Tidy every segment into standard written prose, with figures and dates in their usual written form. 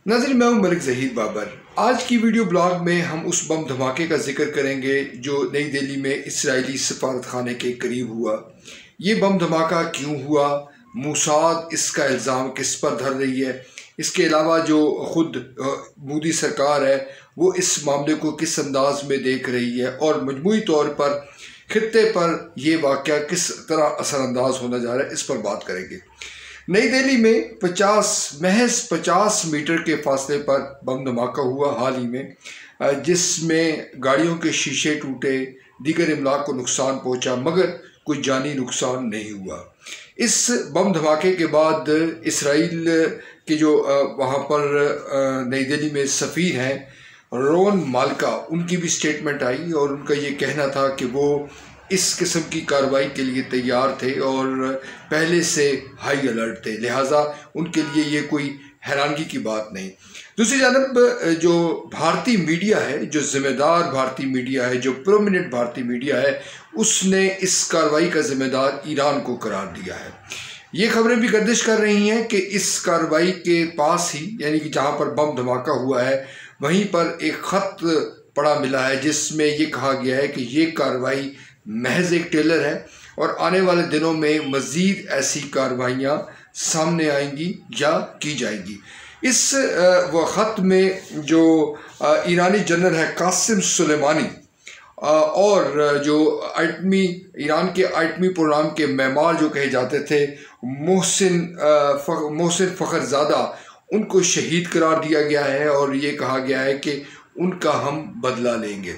नाज़रीन, मैं हूं मलिक ज़हीर बाबर। आज की वीडियो ब्लॉग में हम उस बम धमाके का जिक्र करेंगे जो नई दिल्ली में इसराइली सफारत खाने के करीब हुआ। ये बम धमाका क्यों हुआ, मोसाद इसका इल्ज़ाम किस पर धर रही है, इसके अलावा जो ख़ुद मोदी सरकार है वो इस मामले को किस अंदाज में देख रही है और मजमूई तौर पर खित्ते पर यह वाक़या किस तरह असरअंदाज होना जा रहा है, इस पर बात करेंगे। नई दिल्ली में महज 50 मीटर के फासले पर बम धमाका हुआ हाल ही में, जिसमें गाड़ियों के शीशे टूटे, दीगर इमलाक को नुकसान पहुंचा, मगर कोई जानी नुकसान नहीं हुआ। इस बम धमाके के बाद इसराइल के जो वहाँ पर नई दिल्ली में सफ़ीर हैं रोन माल्का, उनकी भी स्टेटमेंट आई और उनका ये कहना था कि वो इस किस्म की कार्रवाई के लिए तैयार थे और पहले से हाई अलर्ट थे, लिहाजा उनके लिए ये कोई हैरानगी की बात नहीं। दूसरी जानब जो भारतीय मीडिया है, जो ज़िम्मेदार भारतीय मीडिया है, जो प्रोमिनेंट भारतीय मीडिया है, उसने इस कार्रवाई का ज़िम्मेदार ईरान को करार दिया है। ये खबरें भी गर्दिश कर रही हैं कि इस कार्रवाई के पास ही, यानी कि जहाँ पर बम धमाका हुआ है वहीं पर एक ख़त पड़ा मिला है जिसमें ये कहा गया है कि ये कार्रवाई महज एक टेलर है और आने वाले दिनों में मज़ीद ऐसी कार्रवाइयाँ सामने आएंगी या की जाएंगी। इस ख़त में जो ईरानी जनरल है कासिम सुलेमानी और जो ईरान के आइटमी प्रोग्राम के मेमार जो कहे जाते थे मोहसिन फ़खरज़ादा, उनको शहीद करार दिया गया है और ये कहा गया है कि उनका हम बदला लेंगे।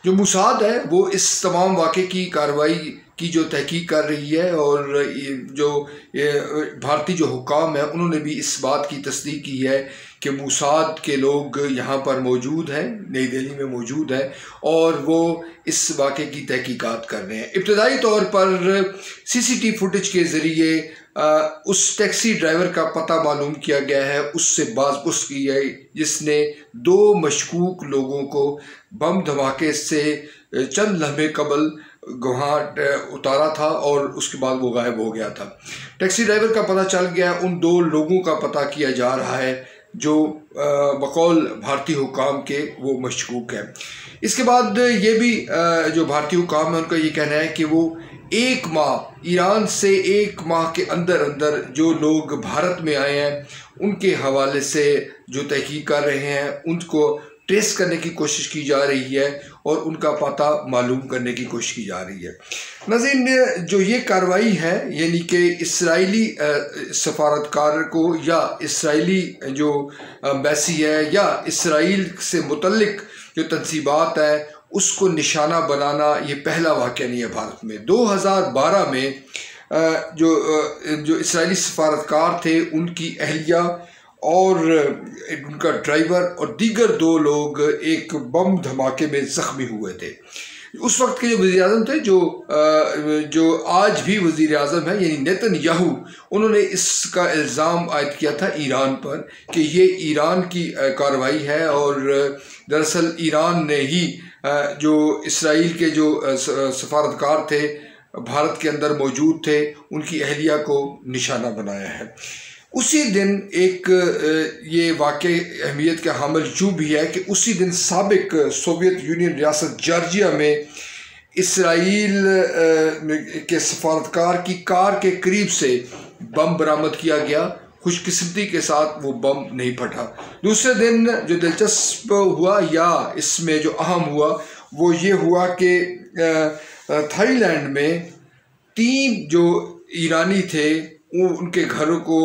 जो मोसाद है वो इस तमाम वाक़े की कार्रवाई की जो तहकीक कर रही है और जो भारतीय जो हुकाम है उन्होंने भी इस बात की तस्दीक की है कि मोसाद के लोग यहाँ पर मौजूद हैं, नई दिल्ली में मौजूद हैं और वो इस वाक़े की तहकीकात कर रहे हैं। इब्तदाई तौर पर CCTV फुटेज के ज़रिए उस टैक्सी ड्राइवर का पता मालूम किया गया है, उससे बाज़पुस की है जिसने 2 मशकूक लोगों को बम धमाके से चंद लम्हे कबल वहाँ उतारा था और उसके बाद वो गायब हो गया था। टैक्सी ड्राइवर का पता चल गया, उन 2 लोगों का पता किया जा रहा है जो बकौल भारतीय हुकाम के वो मशकूक हैं। इसके बाद ये भी जो भारतीय हुकाम है उनका ये कहना है कि वो 1 माह ईरान से 1 माह के अंदर अंदर जो लोग भारत में आए हैं उनके हवाले से जो तहकीक कर रहे हैं उनको ट्रेस करने की कोशिश की जा रही है और उनका पता मालूम करने की कोशिश की जा रही है। नाज़रीन, जो ये कार्रवाई है यानी कि इसराइली सफारतकार को या इसराइली जो एम्बेसी है या इसराइल से मुतल्लिक जो तंसीबात है उसको निशाना बनाना ये पहला वाक़या नहीं है भारत में। 2012 में जो इसराइली सफारतकार थे उनकी अहलिया और उनका ड्राइवर और दीगर 2 लोग एक बम धमाके में ज़ख्मी हुए थे। उस वक्त के जो वज़ीर आज़म थे जो आज भी वज़ीर आज़म है यानी नेतन्याहू, उन्होंने इसका इल्ज़ाम आयद किया था ईरान पर कि ये ईरान की कार्रवाई है और दरअसल ईरान ने ही जो इसराइल के जो सफारतकार थे भारत के अंदर मौजूद थे उनकी अहलिया को निशाना बनाया है। उसी दिन एक ये वाक़े अहमियत का हामिल यूँ भी है कि उसी दिन साबिक सोवियत यूनियन रियासत जॉर्जिया में इसराइल के सफारतकार की कार के करीब से बम बरामद किया गया। खुशकिस्मती के साथ वो बम नहीं फटा। दूसरे दिन जो दिलचस्प हुआ या इसमें जो अहम हुआ वो ये हुआ कि थाईलैंड में 3 जो ईरानी थे उनके घरों को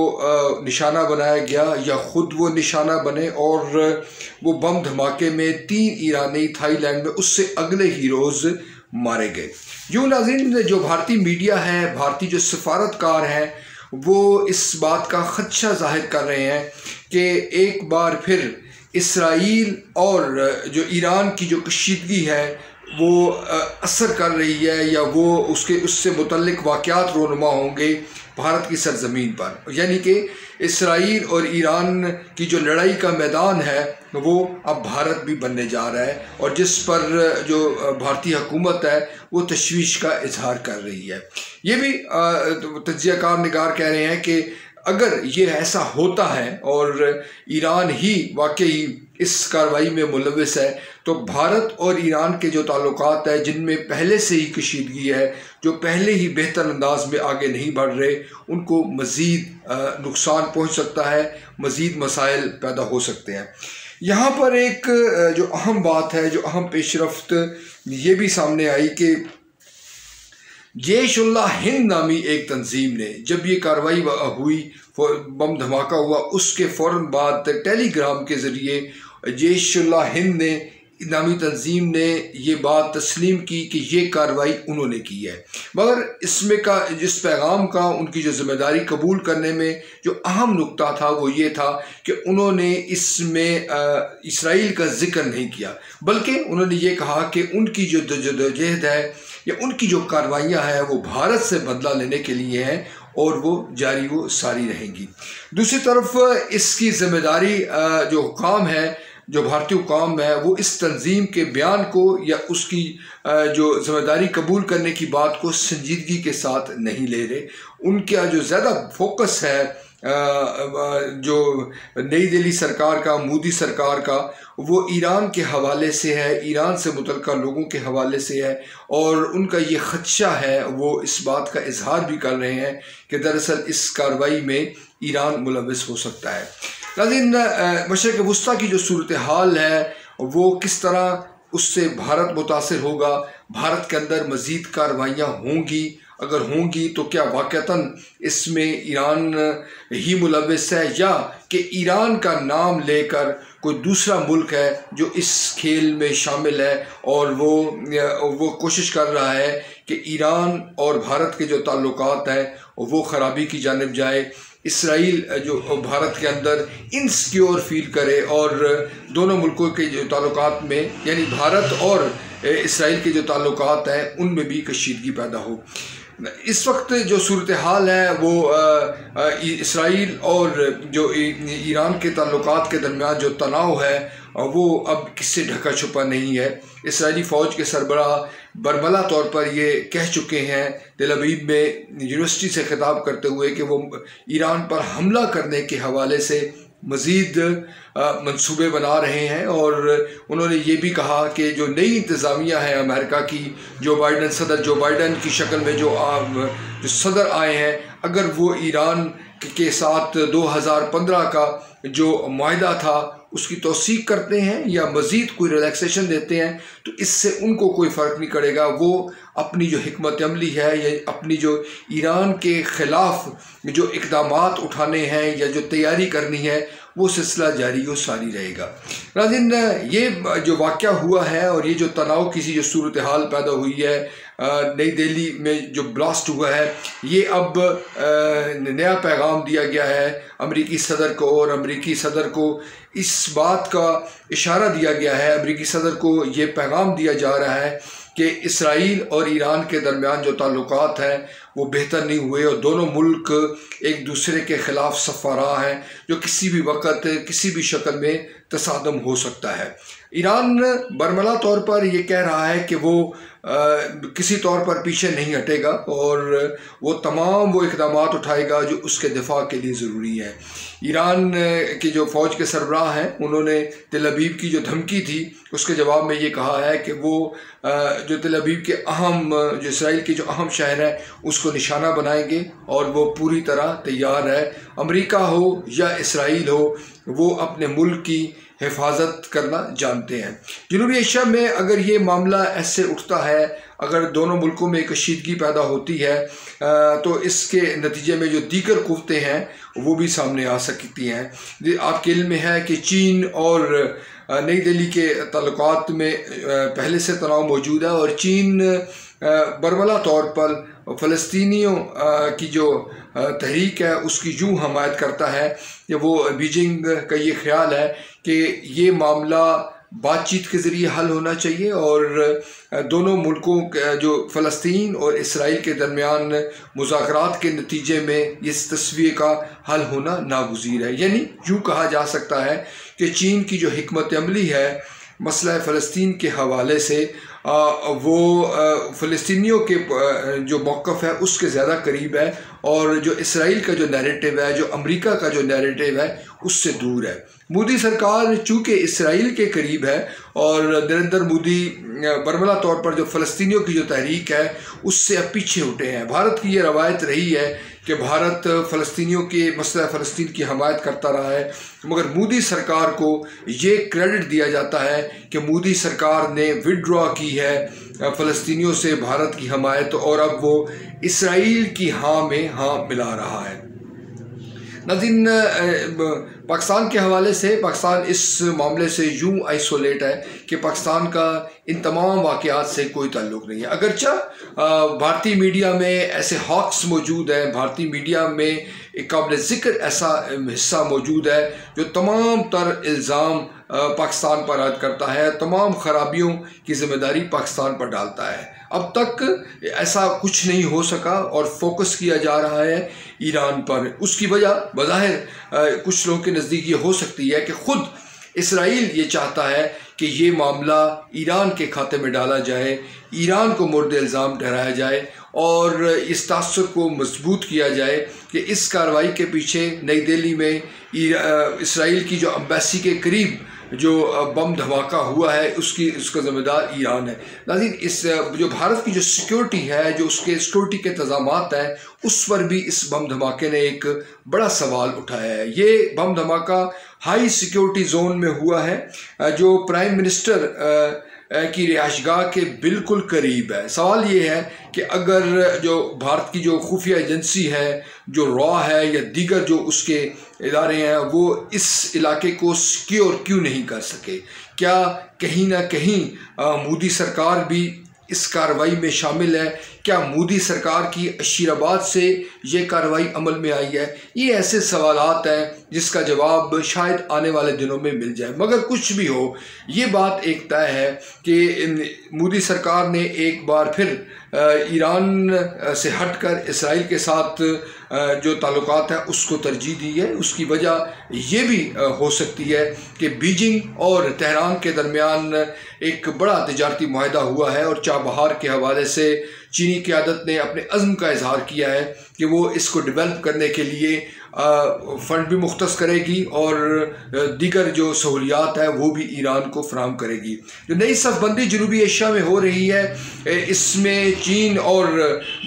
निशाना बनाया गया या ख़ुद वो निशाना बने और वो बम धमाके में 3 ईरानी थाईलैंड में उससे अगले ही रोज़ मारे गए। यूँ नाज़रीन, जो भारतीय मीडिया है, भारतीय जो सफारतकार हैं वो इस बात का ख़दशा ज़ाहिर कर रहे हैं कि एक बार फिर इसराइल और जो ईरान की जो कशीदगी है वो असर कर रही है या वो उससे मुतल्लिक वाक़यात रोनुमा होंगे भारत की सरज़मीन पर, यानी कि इसराइल और ईरान की जो लड़ाई का मैदान है वो अब भारत भी बनने जा रहा है और जिस पर जो भारतीय हुकूमत है वो तशवीश का इजहार कर रही है। ये भी तज्ज़ियाकार निगार कह रहे हैं कि अगर ये ऐसा होता है और ईरान ही वाकई इस कार्रवाई में मुलविस है, तो भारत और ईरान के जो ताल्लुकात है, जिनमें पहले से ही कशीदगी है, जो पहले ही बेहतर अंदाज में आगे नहीं बढ़ रहे, उनको मज़ीद नुकसान पहुंच सकता है, मज़ीद मसाइल पैदा हो सकते हैं। यहाँ पर एक जो अहम बात है, जो अहम पेशरफ्त ये भी सामने आई कि जैश-उल-हिंद नामी एक तंजीम ने, जब ये कार्रवाई हुई, बम धमाका हुआ, उसके फ़ौरन बाद टेलीग्राम के ज़रिए जैश-उल-हिंद ने नामी तंजीम ने ये बात तस्लीम की कि ये कार्रवाई उन्होंने की है। मगर इसमें का जिस पैगाम का उनकी जो ज़िम्मेदारी कबूल करने में जो अहम नुक्ता था वो ये था कि उन्होंने इसमें इसराइल का जिक्र नहीं किया, बल्कि उन्होंने ये कहा कि उनकी जो जदोजहद है या उनकी जो कार्रवाइयाँ हैं वो भारत से बदला लेने के लिए हैं और वो जारी वो सारी रहेंगी। दूसरी तरफ इसकी ज़िम्मेदारी जो हुकाम है, जो भारतीय हुकाम है, वो इस तंजीम के बयान को या उसकी जो ज़िम्मेदारी कबूल करने की बात को संजीदगी के साथ नहीं ले रहे। उनका जो ज़्यादा फोकस है जो नई दिल्ली सरकार का, मोदी सरकार का, वो ईरान के हवाले से है, ईरान से मुतल्लिका लोगों के हवाले से है, और उनका ये ख़दशा है, वो इस बात का इजहार भी कर रहे हैं कि दरअसल इस कार्रवाई में ईरान मुलविस हो सकता है। नाज़रीन, मशरिक़ वस्ता की जो सूरत हाल है वो किस तरह उससे भारत मुतासिर होगा, भारत के अंदर मज़ीद कार्रवाइयाँ होंगी, अगर होंगी तो क्या वाक़तन इसमें ईरान ही मुलविस है या कि ईरान का नाम लेकर कोई दूसरा मुल्क है जो इस खेल में शामिल है और वो कोशिश कर रहा है कि ईरान और भारत के जो ताल्लुकात हैं वो ख़राबी की जानिब जाए, इसराइल जो भारत के अंदर इनसिक्योर फील करे और दोनों मुल्कों के जो ताल्लुकात में, यानी भारत और इसराइल के जो ताल्लुकात हैं उनमें भी कशीदगी पैदा हो। इस वक्त जो सूरत हाल है वो इसराइल और जो ईरान के ताल्लुकात के दरमियान जो तनाव है वो अब किससे ढका छुपा नहीं है। इसराइली फ़ौज के सरबराह बरमला तौर पर ये कह चुके हैं तेल अवीव में यूनिवर्सिटी से खिताब करते हुए कि वो ईरान पर हमला करने के हवाले से मज़ीद मंसूबे बना रहे हैं, और उन्होंने ये भी कहा कि जो नई इंतज़ामिया है अमेरिका की, सदर जो बाइडन की शक्ल में जो सदर आए हैं, अगर वो ईरान के साथ 2015 का जो माहिदा था उसकी तौसीक करते हैं या मज़ीद कोई रिलैक्सेशन देते हैं तो इससे उनको कोई फ़र्क नहीं पड़ेगा। वो अपनी जो हिकमत अमली है या अपनी जो ईरान के ख़िलाफ़ जो इक़दामात उठाने हैं या जो तैयारी करनी है वो सिलसिला जारी और सारी रहेगा। नाज़रीन, ये जो वाक़या हुआ है और ये जो तनाव की जो सूरत हाल पैदा हुई है नई दिल्ली में जो ब्लास्ट हुआ है, ये अब नया पैगाम दिया गया है अमेरिकी सदर को, और अमेरिकी सदर को इस बात का इशारा दिया गया है, अमेरिकी सदर को ये पैगाम दिया जा रहा है कि इसराइल और ईरान के दरमियान जो ताल्लुकात हैं वो बेहतर नहीं हुए और दोनों मुल्क एक दूसरे के ख़िलाफ़ सफ़ारा हैं जो किसी भी वक्त किसी भी शक्ल में तसादम हो सकता है। ईरान बरमला तौर पर ये कह रहा है कि वो किसी तौर पर पीछे नहीं हटेगा और वो तमाम वो इक़दामात उठाएगा जो उसके दिफा के लिए ज़रूरी है। ईरान की जो फ़ौज के सरबराह हैं उन्होंने तेल अवीव की जो धमकी थी उसके जवाब में ये कहा है कि वो जो तेल अवीव के जो इसराइल के जो अहम शहर है उसको निशाना बनाएंगे और वो पूरी तरह तैयार है। अमेरिका हो या इसराइल हो, वो अपने मुल्क की हिफाजत करना जानते हैं। जनूबी एशिया में अगर ये मामला ऐसे उठता है, अगर दोनों मुल्कों में कशीदगी पैदा होती है तो इसके नतीजे में जो दीगर कुव्वतें हैं वो भी सामने आ सकती हैं। आपके इल्म में है कि चीन और नई दिल्ली के ताल्लुकात में पहले से तनाव मौजूद है और चीन बरमला तौर पर फ़लस्तीनियों की जो तहरीक है उसकी यूँ हमायत करता है कि वो बीजिंग का ये ख्याल है कि ये मामला बातचीत के ज़रिए हल होना चाहिए और दोनों मुल्कों जो फ़लस्तीन और इसराइल के दरमियान मुज़ाकरात के नतीजे में इस तस्वीर का हल होना नागुज़ीर है। यानी यूँ कहा जा सकता है कि चीन की जो हिकमत अमली है मसला फ़लस्तीन के हवाले से वो फ़लस्तीनियों के जो मौक़िफ़ है उसके ज़्यादा करीब है, और जो इसराइल का जो नैरेटिव है, जो अमेरिका का जो नैरेटिव है, उससे दूर है। मोदी सरकार चूँकि इसराइल के करीब है और नरेंद्र मोदी बरमला तौर पर जो फ़लस्तीनियों की जो तहरीक है उससे अब पीछे उठे हैं। भारत की ये रवायत रही है कि भारत फ़लस्तीनियों के मसला फ़लस्तीन की हमायत करता रहा है, मगर मोदी सरकार को ये क्रेडिट दिया जाता है कि मोदी सरकार ने विड्रॉ की है फ़लस्तीनियों से भारत की हमायत, और अब वो इसराइल की हाँ में हाँ मिला रहा है। नाज़रीन, पाकिस्तान के हवाले से पाकिस्तान इस मामले से यूँ आइसोलेट है कि पाकिस्तान का इन तमाम वाक़यात से कोई ताल्लुक़ नहीं है। अगरचा भारतीय मीडिया में ऐसे हॉक्स मौजूद हैं, भारतीय मीडिया में एक काबिल ज़िक्र ऐसा हिस्सा मौजूद है जो तमाम तर इल्ज़ाम पाकिस्तान पर आयद करता है, तमाम ख़राबियों की ज़िम्मेदारी पाकिस्तान पर डालता है। अब तक ऐसा कुछ नहीं हो सका और फोकस किया जा रहा है ईरान पर। उसकी वजह बज़ाहिर कुछ लोगों के नज़दीक ये हो सकती है कि ख़ुद इसराइल ये चाहता है कि ये मामला ईरान के खाते में डाला जाए, ईरान को मुर्द इल्ज़ाम ठहराया जाए और इस तासुर को मजबूत किया जाए कि इस कार्रवाई के पीछे नई दिल्ली में इसराइल की जो एम्बेसी के करीब जो बम धमाका हुआ है उसका ज़िम्मेदार ईरान है। नाज़रीन, इस जो भारत की जो सिक्योरिटी है, जो उसके सिक्योरिटी के इंतज़ामात हैं, उस पर भी इस बम धमाके ने एक बड़ा सवाल उठाया है। ये बम धमाका हाई सिक्योरिटी जोन में हुआ है जो प्राइम मिनिस्टर की रिहाइशगाह के बिल्कुल करीब है। सवाल ये है कि अगर जो भारत की जो खुफिया एजेंसी है, जो रॉ है या दीगर जो उसके इदारे हैं, वो इस इलाके को सिक्योर क्यों नहीं कर सके? क्या कहीं ना कहीं मोदी सरकार भी इस कार्रवाई में शामिल है? क्या मोदी सरकार की अशीराबाद से ये कार्रवाई अमल में आई है? ये ऐसे सवालात हैं जिसका जवाब शायद आने वाले दिनों में मिल जाए। मगर कुछ भी हो, ये बात एक तय है कि मोदी सरकार ने एक बार फिर ईरान से हटकर इसराइल के साथ जो ताल्लुकात है उसको तरजीह दी है। उसकी वजह ये भी हो सकती है कि बीजिंग और तेहरान के दरमियान एक बड़ा तिजारती मुआहदा हुआ है और चाबहार के हवाले से चीनी क़यादत ने अपने अज़्म का इजहार किया है कि वो इसको डेवलप करने के लिए फ़ंड भी मुख्तस करेगी और दीगर जो सहूलियात है वो भी ईरान को फराहम करेगी। जो नई सफ़बंदी जनूबी एशिया में हो रही है, इसमें चीन और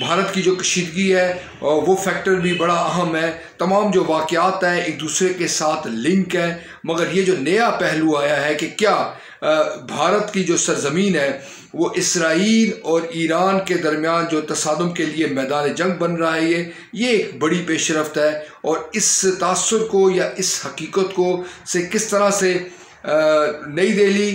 भारत की जो कशीदगी है वो फैक्टर भी बड़ा अहम है। तमाम जो वाक़यात हैं एक दूसरे के साथ लिंक है, मगर ये जो नया पहलू आया है कि क्या भारत की जो सरज़मीन है वो इसराइल और ईरान के दरमियान जो तसादुम के लिए मैदान जंग बन रहा है, ये एक बड़ी पेशरफ्त है। और इस तासुर को या इस हकीकत को से किस तरह से नई दिल्ली,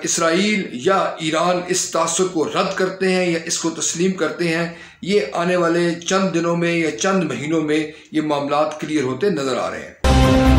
इसराइल या ईरान इस तासुर को रद्द करते हैं या इसको तस्लीम करते हैं, ये आने वाले चंद दिनों में या चंद महीनों में ये मामलात क्लियर होते नज़र आ रहे हैं।